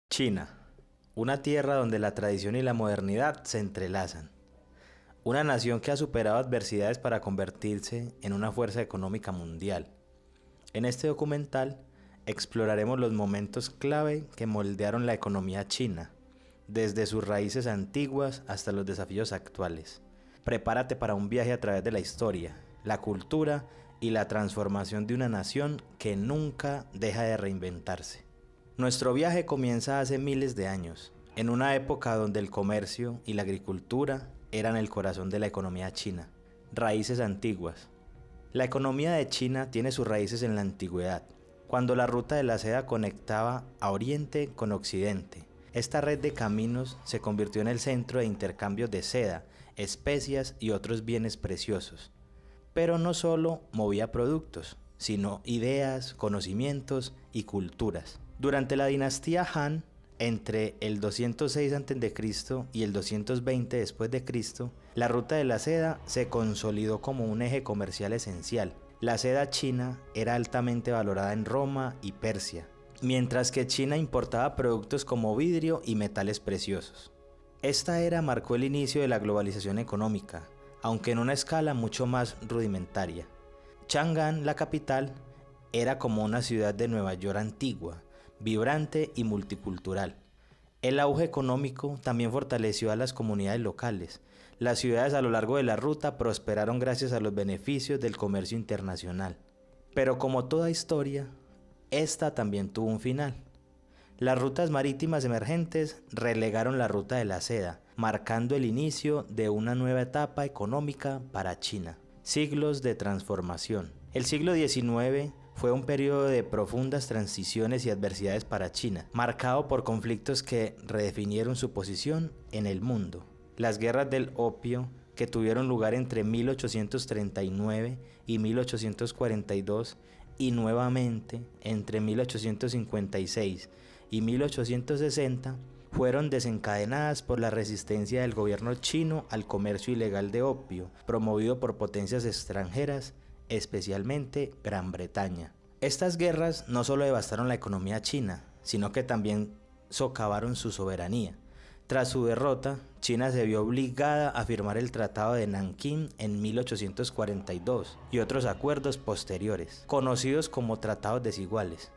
China, una tierra donde la tradición y la modernidad se entrelazan. Una nación que ha superado adversidades para convertirse en una fuerza económica mundial. En este documental exploraremos los momentos clave que moldearon la economía china, desde sus raíces antiguas hasta los desafíos actuales. Prepárate para un viaje a través de la historia, la cultura y la transformación de una nación que nunca deja de reinventarse. Nuestro viaje comienza hace miles de años, en una época donde el comercio y la agricultura eran el corazón de la economía china. Raíces antiguas. La economía de China tiene sus raíces en la antigüedad, cuando la ruta de la seda conectaba a Oriente con Occidente. Esta red de caminos se convirtió en el centro de intercambios de seda, especias y otros bienes preciosos. Pero no solo movía productos, sino ideas, conocimientos y culturas. Durante la dinastía Han, entre el 206 a.C. y el 220 después de Cristo, la ruta de la seda se consolidó como un eje comercial esencial. La seda china era altamente valorada en Roma y Persia, mientras que China importaba productos como vidrio y metales preciosos. Esta era marcó el inicio de la globalización económica, aunque en una escala mucho más rudimentaria. Chang'an, la capital, era como una ciudad de Nueva York antigua, vibrante y multicultural. El auge económico también fortaleció a las comunidades locales. Las ciudades a lo largo de la ruta prosperaron gracias a los beneficios del comercio internacional. Pero como toda historia, esta también tuvo un final. Las rutas marítimas emergentes relegaron la ruta de la seda, marcando el inicio de una nueva etapa económica para China. Siglos de transformación. El siglo XIX fue un periodo de profundas transiciones y adversidades para China, marcado por conflictos que redefinieron su posición en el mundo. Las guerras del opio, que tuvieron lugar entre 1839 y 1842, y nuevamente entre 1856 y 1860, fueron desencadenadas por la resistencia del gobierno chino al comercio ilegal de opio, promovido por potencias extranjeras, especialmente Gran Bretaña. Estas guerras no solo devastaron la economía china, sino que también socavaron su soberanía. Tras su derrota, China se vio obligada a firmar el Tratado de Nankín en 1842 y otros acuerdos posteriores, conocidos como tratados desiguales,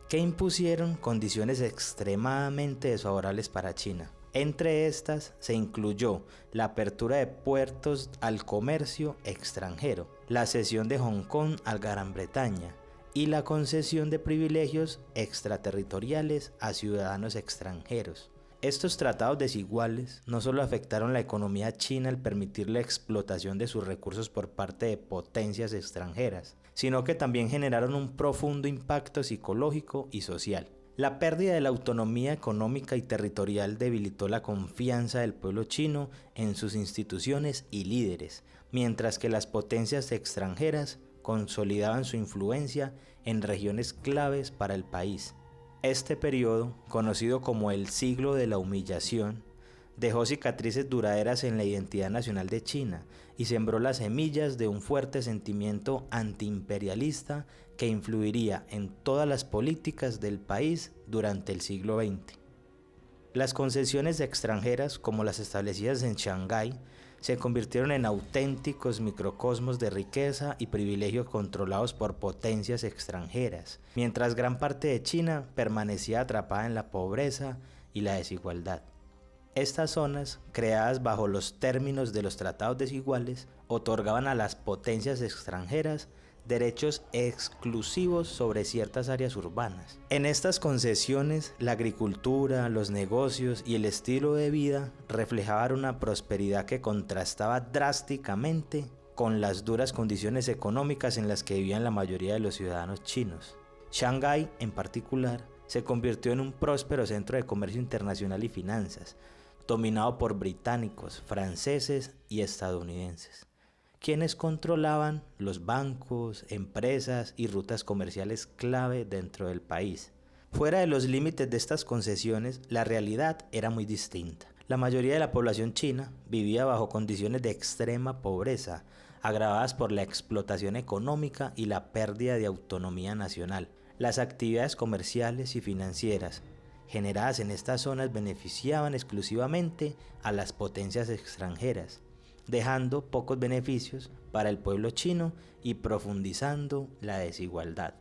que impusieron condiciones extremadamente desfavorables para China. Entre estas se incluyó la apertura de puertos al comercio extranjero, la cesión de Hong Kong a Gran Bretaña y la concesión de privilegios extraterritoriales a ciudadanos extranjeros. Estos tratados desiguales no solo afectaron la economía china al permitir la explotación de sus recursos por parte de potencias extranjeras, sino que también generaron un profundo impacto psicológico y social. La pérdida de la autonomía económica y territorial debilitó la confianza del pueblo chino en sus instituciones y líderes, mientras que las potencias extranjeras consolidaban su influencia en regiones claves para el país. Este periodo, conocido como el siglo de la humillación, dejó cicatrices duraderas en la identidad nacional de China y sembró las semillas de un fuerte sentimiento antiimperialista que influiría en todas las políticas del país durante el siglo XX. Las concesiones extranjeras, como las establecidas en Shanghái, se convirtieron en auténticos microcosmos de riqueza y privilegios controlados por potencias extranjeras, mientras gran parte de China permanecía atrapada en la pobreza y la desigualdad. Estas zonas, creadas bajo los términos de los tratados desiguales, otorgaban a las potencias extranjeras derechos exclusivos sobre ciertas áreas urbanas. En estas concesiones, la agricultura, los negocios y el estilo de vida reflejaban una prosperidad que contrastaba drásticamente con las duras condiciones económicas en las que vivían la mayoría de los ciudadanos chinos. Shanghái, en particular, se convirtió en un próspero centro de comercio internacional y finanzas, dominado por británicos, franceses y estadounidenses, quienes controlaban los bancos, empresas y rutas comerciales clave dentro del país. Fuera de los límites de estas concesiones, la realidad era muy distinta. La mayoría de la población china vivía bajo condiciones de extrema pobreza, agravadas por la explotación económica y la pérdida de autonomía nacional. Las actividades comerciales y financieras generadas en estas zonas beneficiaban exclusivamente a las potencias extranjeras, dejando pocos beneficios para el pueblo chino y profundizando la desigualdad.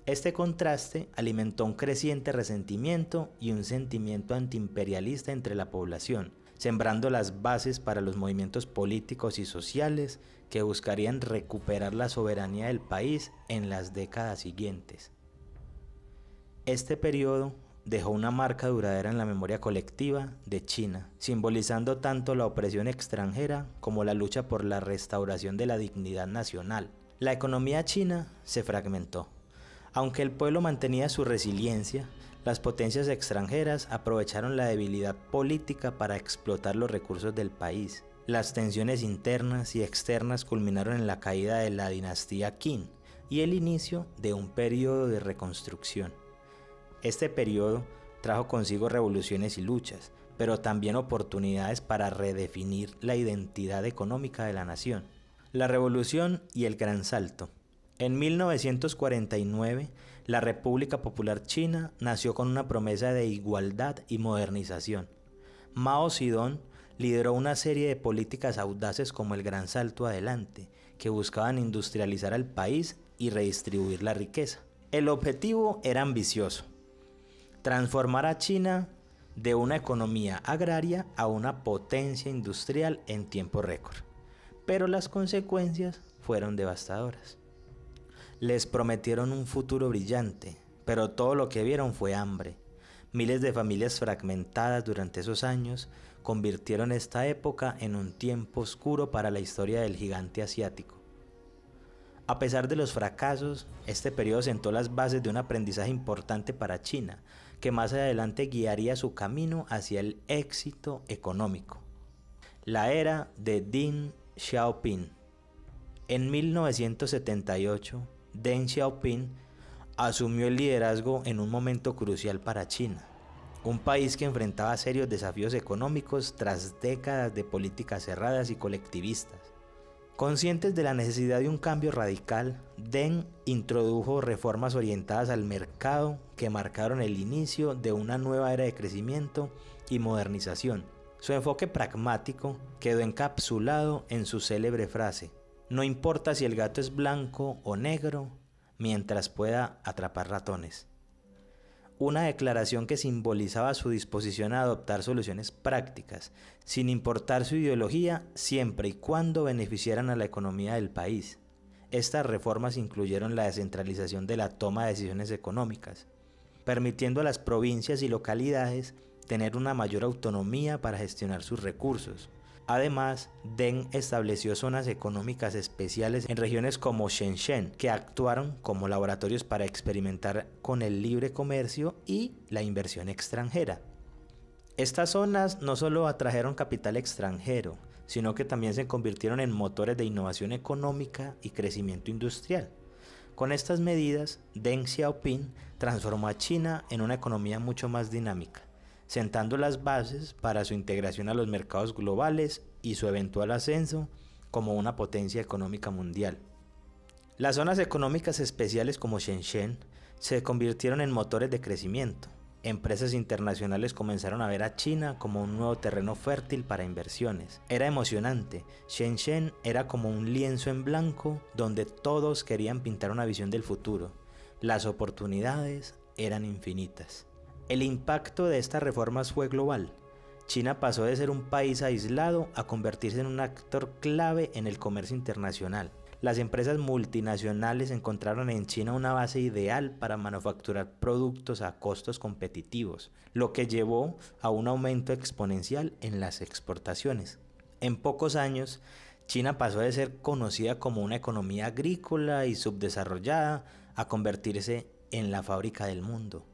Este contraste alimentó un creciente resentimiento y un sentimiento antiimperialista entre la población, sembrando las bases para los movimientos políticos y sociales que buscarían recuperar la soberanía del país en las décadas siguientes. Este periodo dejó una marca duradera en la memoria colectiva de China, simbolizando tanto la opresión extranjera como la lucha por la restauración de la dignidad nacional. La economía china se fragmentó. Aunque el pueblo mantenía su resiliencia, las potencias extranjeras aprovecharon la debilidad política para explotar los recursos del país. Las tensiones internas y externas culminaron en la caída de la dinastía Qin y el inicio de un periodo de reconstrucción. Este periodo trajo consigo revoluciones y luchas, pero también oportunidades para redefinir la identidad económica de la nación. La Revolución y el Gran Salto. En 1949, la República Popular China nació con una promesa de igualdad y modernización. Mao Zedong lideró una serie de políticas audaces como el Gran Salto Adelante, que buscaban industrializar al país y redistribuir la riqueza. El objetivo era ambicioso: transformar a China de una economía agraria a una potencia industrial en tiempo récord. Pero las consecuencias fueron devastadoras. Les prometieron un futuro brillante, pero todo lo que vieron fue hambre. Miles de familias fragmentadas durante esos años convirtieron esta época en un tiempo oscuro para la historia del gigante asiático. A pesar de los fracasos, este periodo sentó las bases de un aprendizaje importante para China, que más adelante guiaría su camino hacia el éxito económico. La era de Deng Xiaoping. En 1978, Deng Xiaoping asumió el liderazgo en un momento crucial para China, un país que enfrentaba serios desafíos económicos tras décadas de políticas cerradas y colectivistas. Conscientes de la necesidad de un cambio radical, Deng introdujo reformas orientadas al mercado que marcaron el inicio de una nueva era de crecimiento y modernización. Su enfoque pragmático quedó encapsulado en su célebre frase: no importa si el gato es blanco o negro, mientras pueda atrapar ratones. Una declaración que simbolizaba su disposición a adoptar soluciones prácticas, sin importar su ideología, siempre y cuando beneficiaran a la economía del país. Estas reformas incluyeron la descentralización de la toma de decisiones económicas, permitiendo a las provincias y localidades tener una mayor autonomía para gestionar sus recursos. Además, Deng estableció zonas económicas especiales en regiones como Shenzhen, que actuaron como laboratorios para experimentar con el libre comercio y la inversión extranjera. Estas zonas no solo atrajeron capital extranjero, sino que también se convirtieron en motores de innovación económica y crecimiento industrial. Con estas medidas, Deng Xiaoping transformó a China en una economía mucho más dinámica, sentando las bases para su integración a los mercados globales y su eventual ascenso como una potencia económica mundial. Las zonas económicas especiales como Shenzhen se convirtieron en motores de crecimiento. Empresas internacionales comenzaron a ver a China como un nuevo terreno fértil para inversiones. Era emocionante. Shenzhen era como un lienzo en blanco donde todos querían pintar una visión del futuro. Las oportunidades eran infinitas. El impacto de estas reformas fue global. China pasó de ser un país aislado a convertirse en un actor clave en el comercio internacional. Las empresas multinacionales encontraron en China una base ideal para manufacturar productos a costos competitivos, lo que llevó a un aumento exponencial en las exportaciones. En pocos años, China pasó de ser conocida como una economía agrícola y subdesarrollada a convertirse en la fábrica del mundo.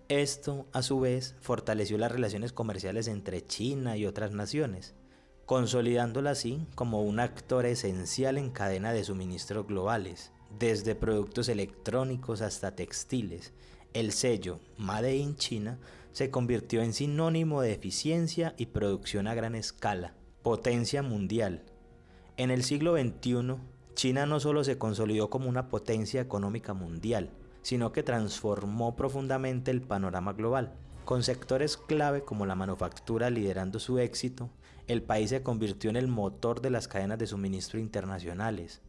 Esto, a su vez, fortaleció las relaciones comerciales entre China y otras naciones, consolidándola así como un actor esencial en cadena de suministros globales, desde productos electrónicos hasta textiles. El sello Made in China se convirtió en sinónimo de eficiencia y producción a gran escala, potencia mundial. En el siglo XXI, China no solo se consolidó como una potencia económica mundial, sino que transformó profundamente el panorama global. Con sectores clave como la manufactura liderando su éxito, el país se convirtió en el motor de las cadenas de suministro internacionales,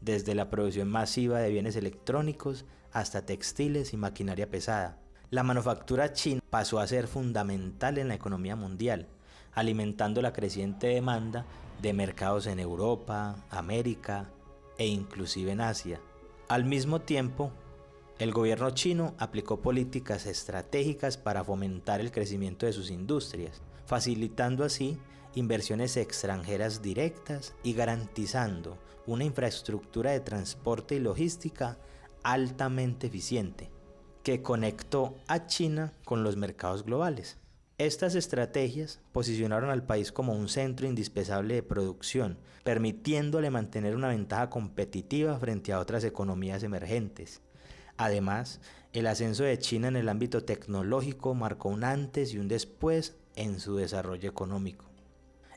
desde la producción masiva de bienes electrónicos hasta textiles y maquinaria pesada. La manufactura china pasó a ser fundamental en la economía mundial, alimentando la creciente demanda de mercados en Europa, América e inclusive en Asia. Al mismo tiempo, el gobierno chino aplicó políticas estratégicas para fomentar el crecimiento de sus industrias, facilitando así inversiones extranjeras directas y garantizando una infraestructura de transporte y logística altamente eficiente, que conectó a China con los mercados globales. Estas estrategias posicionaron al país como un centro indispensable de producción, permitiéndole mantener una ventaja competitiva frente a otras economías emergentes. Además, el ascenso de China en el ámbito tecnológico marcó un antes y un después en su desarrollo económico.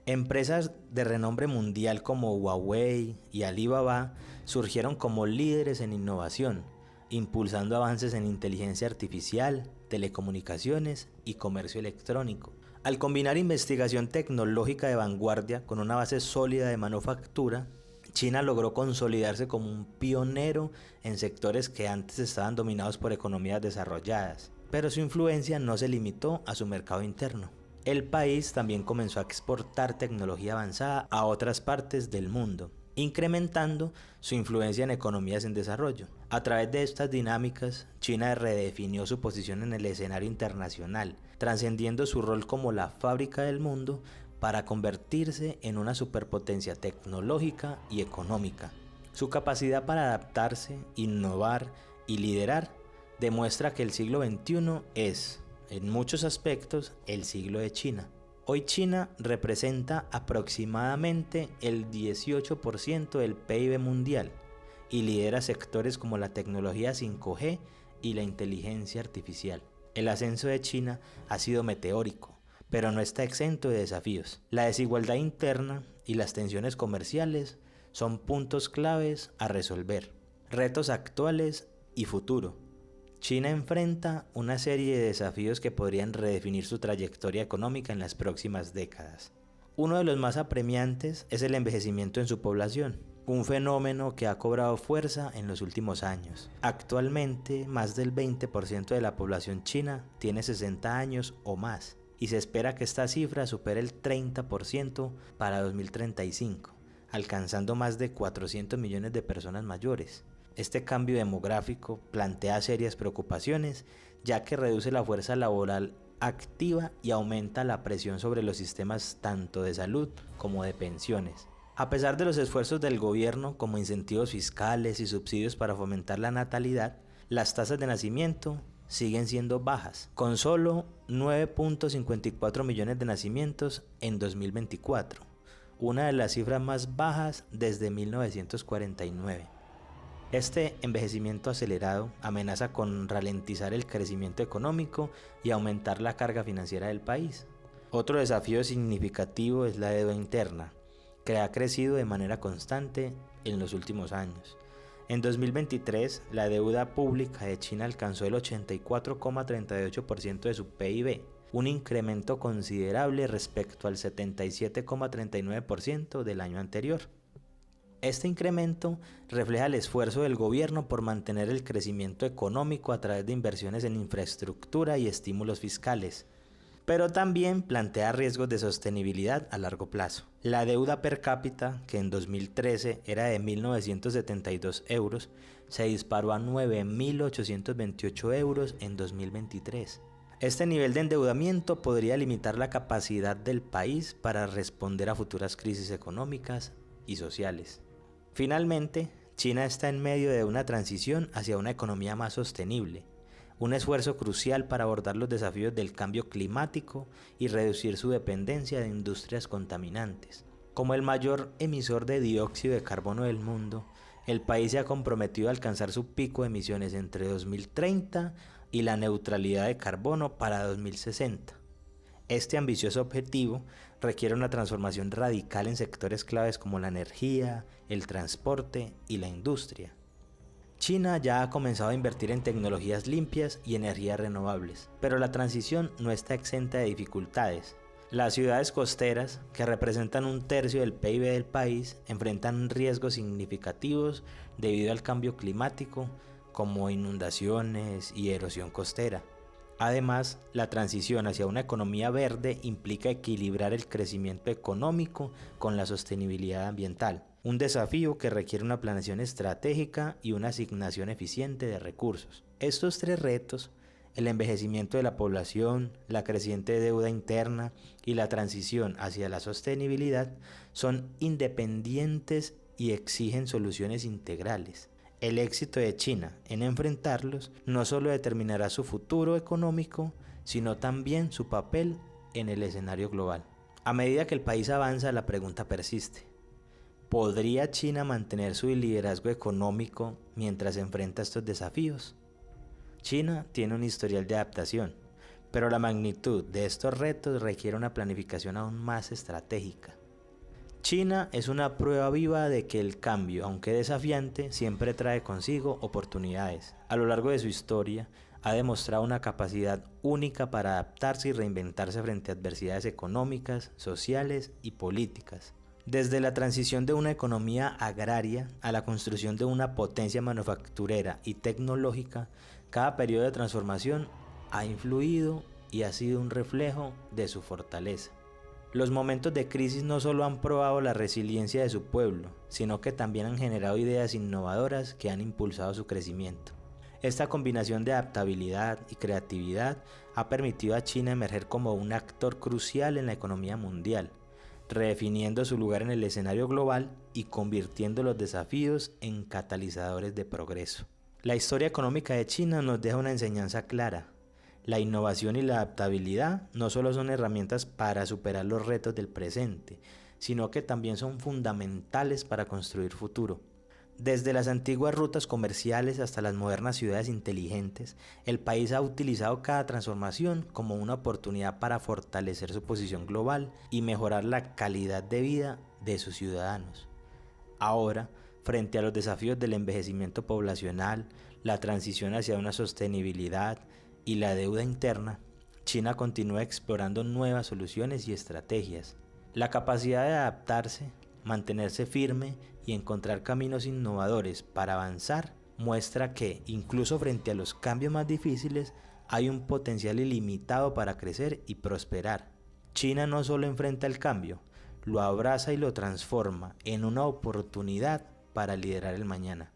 Empresas de renombre mundial como Huawei y Alibaba surgieron como líderes en innovación, impulsando avances en inteligencia artificial, telecomunicaciones y comercio electrónico. Al combinar investigación tecnológica de vanguardia con una base sólida de manufactura, China logró consolidarse como un pionero en sectores que antes estaban dominados por economías desarrolladas, pero su influencia no se limitó a su mercado interno. El país también comenzó a exportar tecnología avanzada a otras partes del mundo, incrementando su influencia en economías en desarrollo. A través de estas dinámicas, China redefinió su posición en el escenario internacional, trascendiendo su rol como la fábrica del mundo para convertirse en una superpotencia tecnológica y económica. Su capacidad para adaptarse, innovar y liderar demuestra que el siglo XXI es, en muchos aspectos, el siglo de China. Hoy China representa aproximadamente el 18% del PIB mundial y lidera sectores como la tecnología 5G y la inteligencia artificial. El ascenso de China ha sido meteórico, pero no está exento de desafíos. La desigualdad interna y las tensiones comerciales son puntos claves a resolver. Retos actuales y futuro. China enfrenta una serie de desafíos que podrían redefinir su trayectoria económica en las próximas décadas. Uno de los más apremiantes es el envejecimiento en su población, un fenómeno que ha cobrado fuerza en los últimos años. Actualmente, más del 20% de la población china tiene 60 años o más, y se espera que esta cifra supere el 30% para 2035, alcanzando más de 400 millones de personas mayores. Este cambio demográfico plantea serias preocupaciones, ya que reduce la fuerza laboral activa y aumenta la presión sobre los sistemas tanto de salud como de pensiones. A pesar de los esfuerzos del gobierno como incentivos fiscales y subsidios para fomentar la natalidad, las tasas de nacimiento siguen siendo bajas, con solo 9.54 millones de nacimientos en 2024, una de las cifras más bajas desde 1949. Este envejecimiento acelerado amenaza con ralentizar el crecimiento económico y aumentar la carga financiera del país. Otro desafío significativo es la deuda interna, que ha crecido de manera constante en los últimos años. En 2023, la deuda pública de China alcanzó el 84,38% de su PIB, un incremento considerable respecto al 77,39% del año anterior. Este incremento refleja el esfuerzo del gobierno por mantener el crecimiento económico a través de inversiones en infraestructura y estímulos fiscales, pero también plantea riesgos de sostenibilidad a largo plazo. La deuda per cápita, que en 2013 era de 1.972 euros, se disparó a 9.828 euros en 2023. Este nivel de endeudamiento podría limitar la capacidad del país para responder a futuras crisis económicas y sociales. Finalmente, China está en medio de una transición hacia una economía más sostenible, un esfuerzo crucial para abordar los desafíos del cambio climático y reducir su dependencia de industrias contaminantes. Como el mayor emisor de dióxido de carbono del mundo, el país se ha comprometido a alcanzar su pico de emisiones entre 2030 y la neutralidad de carbono para 2060. Este ambicioso objetivo requiere una transformación radical en sectores claves como la energía, el transporte y la industria. China ya ha comenzado a invertir en tecnologías limpias y energías renovables, pero la transición no está exenta de dificultades. Las ciudades costeras, que representan un tercio del PIB del país, enfrentan riesgos significativos debido al cambio climático, como inundaciones y erosión costera. Además, la transición hacia una economía verde implica equilibrar el crecimiento económico con la sostenibilidad ambiental, un desafío que requiere una planeación estratégica y una asignación eficiente de recursos. Estos tres retos, el envejecimiento de la población, la creciente deuda interna y la transición hacia la sostenibilidad, son independientes y exigen soluciones integrales. El éxito de China en enfrentarlos no solo determinará su futuro económico, sino también su papel en el escenario global. A medida que el país avanza, la pregunta persiste: ¿podría China mantener su liderazgo económico mientras enfrenta estos desafíos? China tiene un historial de adaptación, pero la magnitud de estos retos requiere una planificación aún más estratégica. China es una prueba viva de que el cambio, aunque desafiante, siempre trae consigo oportunidades. A lo largo de su historia, ha demostrado una capacidad única para adaptarse y reinventarse frente a adversidades económicas, sociales y políticas. Desde la transición de una economía agraria a la construcción de una potencia manufacturera y tecnológica, cada periodo de transformación ha influido y ha sido un reflejo de su fortaleza. Los momentos de crisis no solo han probado la resiliencia de su pueblo, sino que también han generado ideas innovadoras que han impulsado su crecimiento. Esta combinación de adaptabilidad y creatividad ha permitido a China emerger como un actor crucial en la economía mundial, redefiniendo su lugar en el escenario global y convirtiendo los desafíos en catalizadores de progreso. La historia económica de China nos deja una enseñanza clara. La innovación y la adaptabilidad no solo son herramientas para superar los retos del presente, sino que también son fundamentales para construir futuro. Desde las antiguas rutas comerciales hasta las modernas ciudades inteligentes, el país ha utilizado cada transformación como una oportunidad para fortalecer su posición global y mejorar la calidad de vida de sus ciudadanos. Ahora, frente a los desafíos del envejecimiento poblacional, la transición hacia una sostenibilidad y la deuda interna, China continúa explorando nuevas soluciones y estrategias. La capacidad de adaptarse, mantenerse firme y encontrar caminos innovadores para avanzar muestra que, incluso frente a los cambios más difíciles, hay un potencial ilimitado para crecer y prosperar. China no solo enfrenta el cambio, lo abraza y lo transforma en una oportunidad para liderar el mañana.